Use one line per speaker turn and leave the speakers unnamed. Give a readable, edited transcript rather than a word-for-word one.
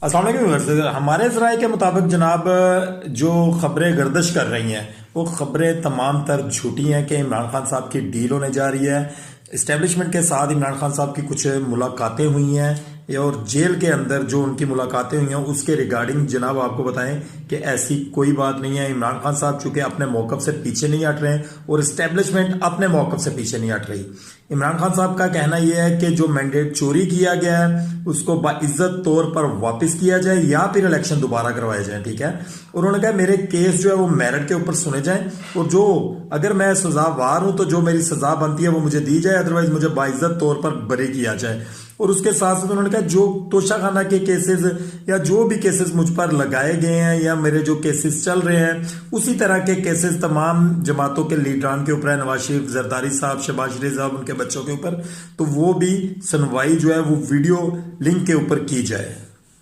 अस्सलाम वालेकुम व्यूअर्स। हमारे ज़राए के मुताबिक जनाब जो खबरें गर्दिश कर रही हैं वो खबरें तमाम तर झूठी हैं कि इमरान खान साहब की डील होने जा रही है। इस्टेब्लिशमेंट के साथ इमरान खान साहब की कुछ मुलाकातें हुई हैं और जेल के अंदर जो उनकी मुलाकातें हुई हैं उसके रिगार्डिंग जनाब आपको बताएं कि ऐसी कोई बात नहीं है। इमरान खान साहब चूंकि अपने मौकफ से पीछे नहीं हट रहे हैं और इस्टेब्लिशमेंट अपने मौकफ से पीछे नहीं हट रही। इमरान खान साहब का कहना यह है कि जो मैंडेट चोरी किया गया है उसको बाइज्जत तौर पर वापस किया जाए या फिर इलेक्शन दोबारा करवाए जाए। ठीक है, उन्होंने कहा मेरे केस जो है वो मेरिट के ऊपर सुने जाएं और जो अगर मैं सजावार हूं तो जो मेरी सजा बनती है वो मुझे दी जाए, अदरवाइज मुझे बाइज्जत तौर पर बरी किया जाए। और उसके साथ साथ उन्होंने कहा जो तोशाखाना के केसेस या जो भी केसेस मुझ पर लगाए गए हैं या मेरे जो केसेस चल रहे हैं उसी तरह के केसेस तमाम जमातों के लीडरान के ऊपर है, नवाज शरीफ, जरदारी साहब, शहबाज शरीफ साहब, उनके बच्चों के ऊपर, तो वो भी सुनवाई जो है वो वीडियो लिंक के ऊपर की जाए।